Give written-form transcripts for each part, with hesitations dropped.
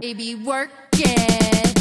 Baby, work it.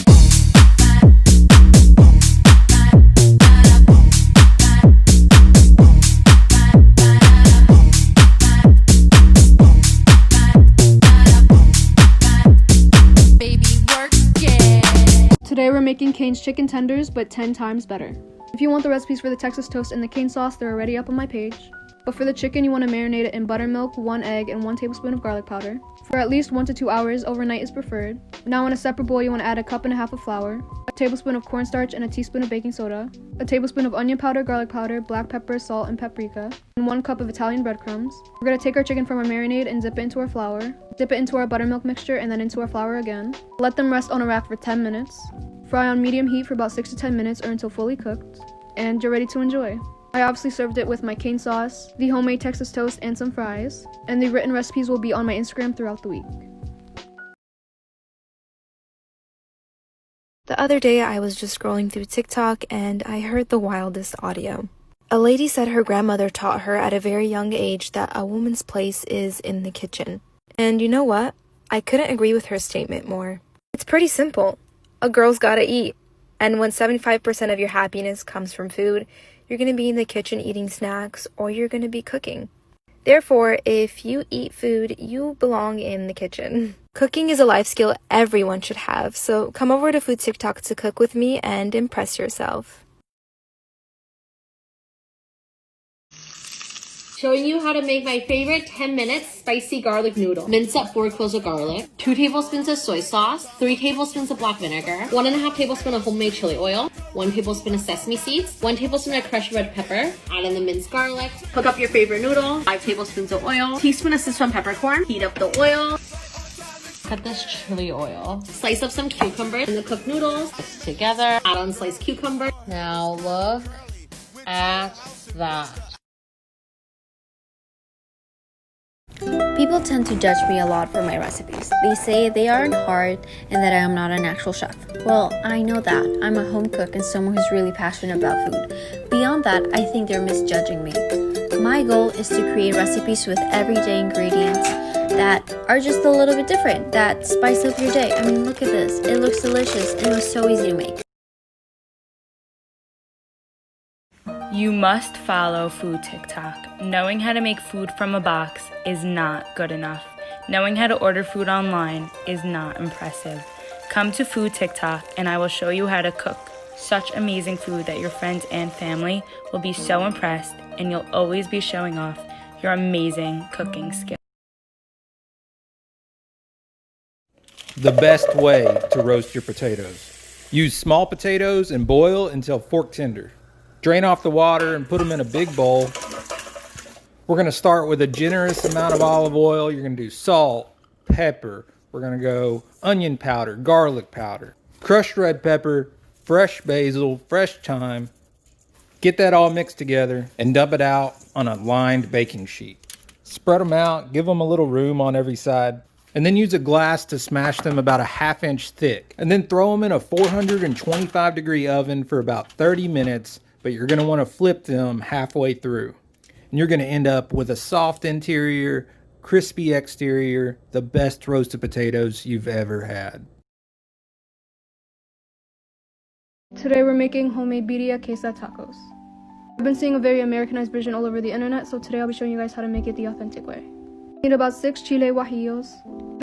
Today we're making Cane's chicken tenders, but 10 times better. If you want the recipes for the Texas toast and the cane sauce, they're already up on my page. But for the chicken, you want to marinate it in buttermilk, 1 egg, and 1 tablespoon of garlic powder. For at least 1 to 2 hours, overnight is preferred. Now in a separate bowl, you want to add 1.5 cups of flour, a tablespoon of cornstarch, and a teaspoon of baking soda, a tablespoon of onion powder, garlic powder, black pepper, salt, and paprika, and 1 cup of Italian breadcrumbs. We're going to take our chicken from our marinade and dip it into our flour, dip it into our buttermilk mixture, and then into our flour again. Let them rest on a rack for 10 minutes. Fry on medium heat for about 6 to 10 minutes or until fully cooked, and you're ready to enjoy. I obviously served it with my cane sauce, the homemade Texas toast, and some fries, and the written recipes will be on my Instagram throughout the week. The other day I was just scrolling through TikTok and I heard the wildest audio. A lady said her grandmother taught her at a very young age that a woman's place is in the kitchen. And you know what? I couldn't agree with her statement more. It's pretty simple. A girl's gotta eat. And when 75% of your happiness comes from food, you're going to be in the kitchen eating snacks or you're going to be cooking. Therefore, if you eat food, you belong in the kitchen. Cooking is a life skill everyone should have, so come over to Food TikTok to cook with me and impress yourself. Showing you how to make my favorite 10-minute spicy garlic noodle. Mince up 4 cloves of garlic, 2 tablespoons of soy sauce, 3 tablespoons of black vinegar, 1.5 tablespoons of homemade chili oil, 1 tablespoon of sesame seeds, 1 tablespoon of crushed red pepper, add in the minced garlic, cook up your favorite noodle, 5 tablespoons of oil, teaspoon of Szechuan peppercorn, heat up the oil, cut this chili oil, slice up some cucumbers and the cooked noodles, mix together, add on sliced cucumber. Now look at that. People tend to judge me a lot for my recipes. They say they aren't hard and that I am not an actual chef. Well, I know that. I'm a home cook and someone who's really passionate about food. Beyond that, I think they're misjudging me. My goal is to create recipes with everyday ingredients that are just a little bit different, that spice up your day. I mean, look at this. It looks delicious and it was so easy to make. You must follow Food TikTok. Knowing how to make food from a box is not good enough. Knowing how to order food online is not impressive. Come to Food TikTok and I will show you how to cook such amazing food that your friends and family will be so impressed and you'll always be showing off your amazing cooking skills. The best way to roast your potatoes. Use small potatoes and boil until fork tender. Drain off the water and put them in a big bowl. We're going to start with a generous amount of olive oil. You're going to do salt, pepper. We're going to go onion powder, garlic powder, crushed red pepper, fresh basil, fresh thyme. Get that all mixed together and dump it out on a lined baking sheet. Spread them out, give them a little room on every side, and then use a glass to smash them about a 1/2 inch thick. And then throw them in a 425-degree oven for about 30 minutes. But you're going to want to flip them halfway through. And you're going to end up with a soft interior, crispy exterior, the best roasted potatoes you've ever had. Today we're making homemade birria queso tacos. I've been seeing a very Americanized version all over the internet, so today I'll be showing you guys how to make it the authentic way. You need about 6 chile guajillos,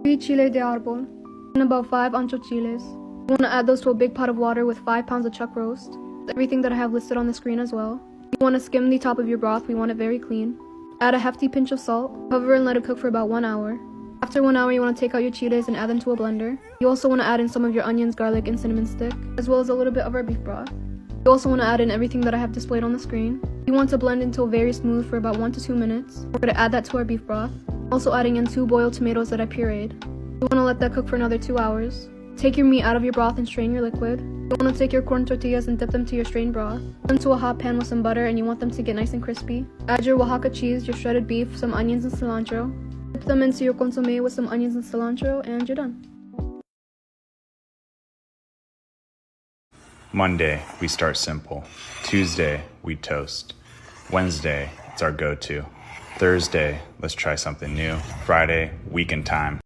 3 chile de árbol, and about 5 ancho chiles. You want to add those to a big pot of water with 5 pounds of chuck roast. Everything that I have listed on the screen as well. You want to skim the top of your broth. We want it very clean. Add a hefty pinch of salt. Cover and let it cook for about 1 hour. After 1 hour, you want to take out your chiles and add them to a blender. You also want to add in some of your onions, garlic, and cinnamon stick, as well as a little bit of our beef broth. You also want to add in everything that I have displayed on the screen. You want to blend until very smooth for about 1 to 2 minutes. We're going to add that to our beef broth. Also adding in 2 boiled tomatoes that I pureed. You want to let that cook for another 2 hours. Take your meat out of your broth and strain your liquid. You want to take your corn tortillas and dip them to your strained broth. Put them to a hot pan with some butter and you want them to get nice and crispy. Add your Oaxaca cheese, your shredded beef, some onions and cilantro. Dip them into your consomme with some onions and cilantro and you're done. Monday, we start simple. Tuesday, we toast. Wednesday, it's our go-to. Thursday, let's try something new. Friday, weekend time.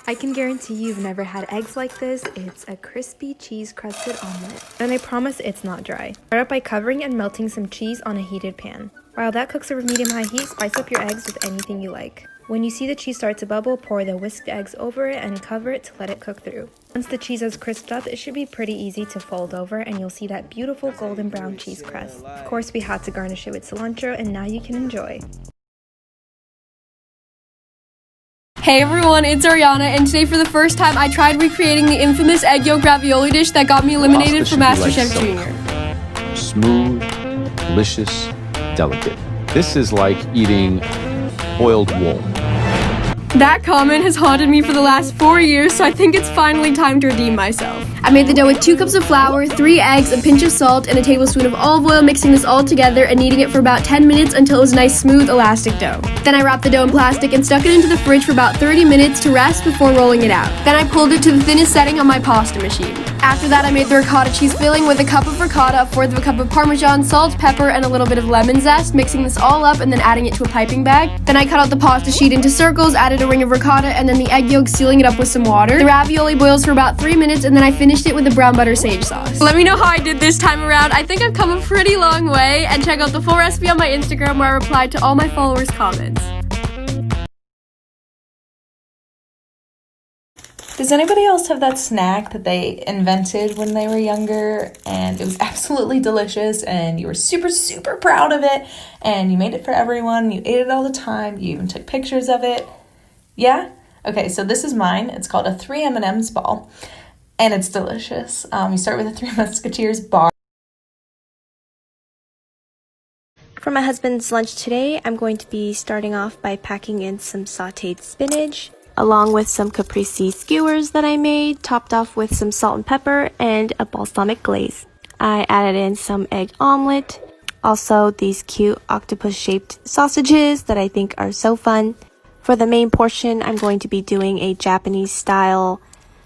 I can guarantee you've never had eggs like this. It's a crispy cheese-crusted omelet, and I promise it's not dry. Start up by covering and melting some cheese on a heated pan. While that cooks over medium-high heat, spice up your eggs with anything you like. When you see the cheese start to bubble, pour the whisked eggs over it and cover it to let it cook through. Once the cheese has crisped up, it should be pretty easy to fold over, and you'll see that beautiful golden brown cheese crust. Of course, we had to garnish it with cilantro, and now you can enjoy. Hey everyone, it's Ariana, and today for the first time I tried recreating the infamous egg yolk ravioli dish that got me eliminated from MasterChef Junior. Smooth, delicious, delicate. This is like eating boiled wool. That comment has haunted me for the last 4 years, so I think it's finally time to redeem myself. I made the dough with 2 cups of flour, 3 eggs, a pinch of salt, and a tablespoon of olive oil, mixing this all together and kneading it for about 10 minutes until it was a nice, smooth, elastic dough. Then I wrapped the dough in plastic and stuck it into the fridge for about 30 minutes to rest before rolling it out. Then I pulled it to the thinnest setting on my pasta machine. After that, I made the ricotta cheese filling with a cup of ricotta, 1/4 of a cup of Parmesan, salt, pepper, and a little bit of lemon zest, mixing this all up and then adding it to a piping bag. Then I cut out the pasta sheet into circles, added a ring of ricotta, and then the egg yolk, sealing it up with some water. The ravioli boils for about 3 minutes, and then I finished it with a brown butter sage sauce. Let me know how I did this time around. I think I've come a pretty long way, and check out the full recipe on my Instagram where I replied to all my followers' comments. Does anybody else have that snack that they invented when they were younger and it was absolutely delicious and you were super, super proud of it and you made it for everyone, you ate it all the time, you even took pictures of it? Yeah? Okay, so this is mine. It's called a 3 M&M's ball and it's delicious. You start with a 3 Musketeers bar. For my husband's lunch today, I'm going to be starting off by packing in some sauteed spinach, along with some caprese skewers that I made, topped off with some salt and pepper and a balsamic glaze. I added in some egg omelet, also these cute octopus-shaped sausages that I think are so fun. For the main portion, I'm going to be doing a Japanese-style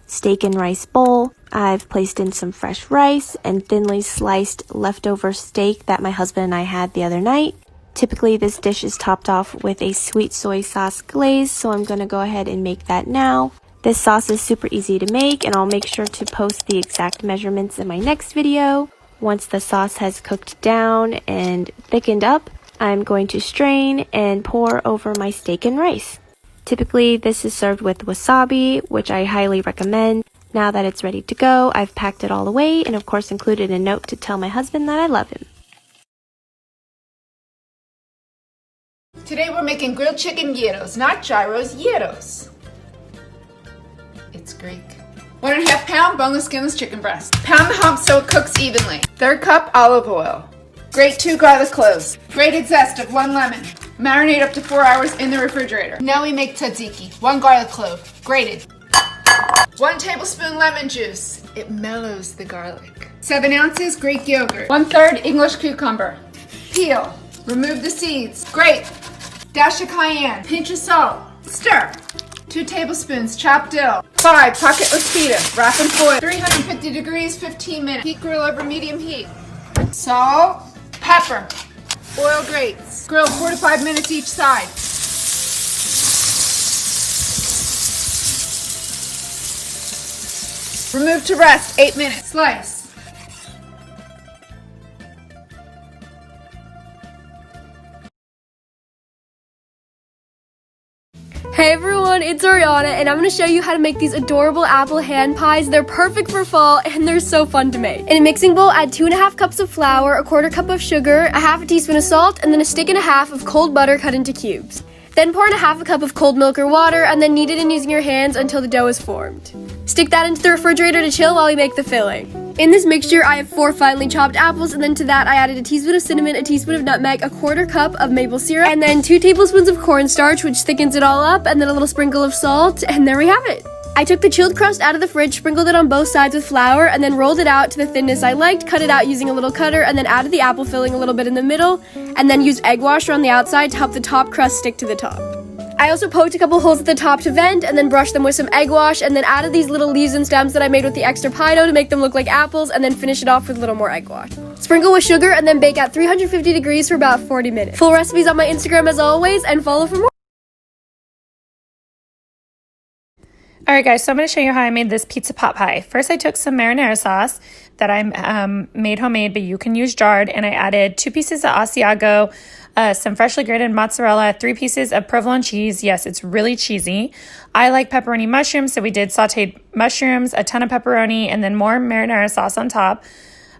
steak and rice bowl. I've placed in some fresh rice and thinly sliced leftover steak that my husband and I had the other night. Typically, this dish is topped off with a sweet soy sauce glaze, so I'm going to go ahead and make that now. This sauce is super easy to make, and I'll make sure to post the exact measurements in my next video. Once the sauce has cooked down and thickened up, I'm going to strain and pour over my steak and rice. Typically, this is served with wasabi, which I highly recommend. Now that it's ready to go, I've packed it all away and of course included a note to tell my husband that I love him. Today we're making grilled chicken gyros, not gyros, gyros. It's Greek. 1.5 pound boneless skinless chicken breast. Pound the hump so it cooks evenly. 1/3 cup olive oil. Grate 2 garlic cloves. Grated zest of 1 lemon. Marinate up to 4 hours in the refrigerator. Now we make tzatziki. 1 garlic clove, grated. 1 tablespoon lemon juice. It mellows the garlic. 7 ounces Greek yogurt. 1/3 English cucumber. Peel. Remove the seeds. Grate. Dash of cayenne. Pinch of salt. Stir. 2 tablespoons chopped dill. 5 pocketless pita. Wrap in foil. 350 degrees, 15 minutes. Heat grill over medium heat. Salt. Pepper. Oil grates. Grill 4 to 5 minutes each side. Remove to rest 8 minutes. Slice. Hey everyone, it's Ariana, and I'm going to show you how to make these adorable apple hand pies. They're perfect for fall, and they're so fun to make. In a mixing bowl, add 2.5 cups of flour, a 1/4 cup of sugar, a 1/2 teaspoon of salt, and then a 1.5 stick of cold butter cut into cubes. Then pour in a 1/2 cup of cold milk or water, and then knead it in using your hands until the dough is formed. Stick that into the refrigerator to chill while we make the filling. In this mixture, I have 4 finely chopped apples, and then to that I added a teaspoon of cinnamon, a teaspoon of nutmeg, a 1/4 cup of maple syrup, and then 2 tablespoons of cornstarch, which thickens it all up, and then a little sprinkle of salt, and there we have it. I took the chilled crust out of the fridge, sprinkled it on both sides with flour, and then rolled it out to the thinness I liked, cut it out using a little cutter, and then added the apple filling a little bit in the middle, and then used egg wash on the outside to help the top crust stick to the top. I also poked a couple holes at the top to vent, and then brushed them with some egg wash, and then added these little leaves and stems that I made with the extra pie dough to make them look like apples, and then finish it off with a little more egg wash. Sprinkle with sugar, and then bake at 350 degrees for about 40 minutes. Full recipes on my Instagram as always, and follow for more. Alright guys, so I'm going to show you how I made this pizza pot pie. First I took some marinara sauce that I made homemade, but you can use jarred, and I added 2 pieces of Asiago, some freshly grated mozzarella, 3 pieces of provolone cheese. Yes, it's really cheesy. I like pepperoni mushrooms, so we did sauteed mushrooms, a ton of pepperoni, and then more marinara sauce on top.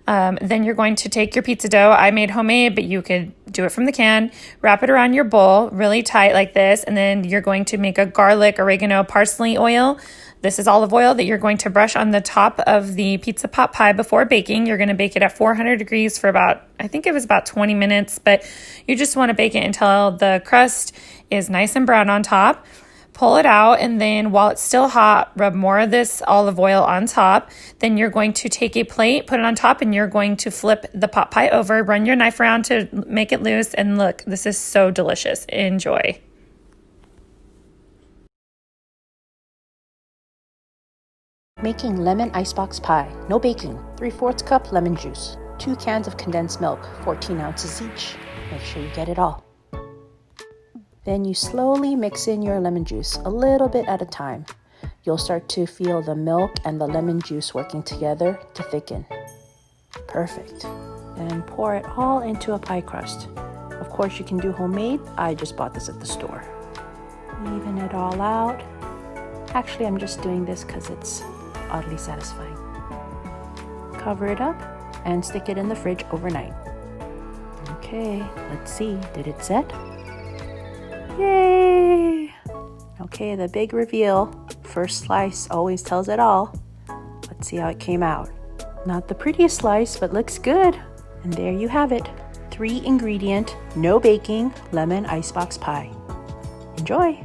Then you're going to take your pizza dough. I made homemade, but you could do it from the can. Wrap it around your bowl really tight like this, and then you're going to make a garlic, oregano, parsley oil. This is olive oil that you're going to brush on the top of the pizza pot pie before baking. You're going to bake it at 400 degrees for about, I think it was about 20 minutes, but you just want to bake it until the crust is nice and brown on top. Pull it out, and then while it's still hot, rub more of this olive oil on top. Then you're going to take a plate, put it on top, and you're going to flip the pot pie over, run your knife around to make it loose, and look, this is so delicious. Enjoy. Making lemon icebox pie. No baking. 3/4 cup lemon juice. 2 cans of condensed milk, 14 ounces each. Make sure you get it all. Then you slowly mix in your lemon juice, a little bit at a time. You'll start to feel the milk and the lemon juice working together to thicken. Perfect. Then pour it all into a pie crust. Of course, you can do homemade. I just bought this at the store. Even it all out. Actually, I'm just doing this because it's oddly satisfying. Cover it up and stick it in the fridge overnight. Okay, let's see. Did it set? Yay! Okay, the big reveal. First slice always tells it all. Let's see how it came out. Not the prettiest slice, but looks good. And there you have it. 3 ingredient, no baking, lemon icebox pie. Enjoy!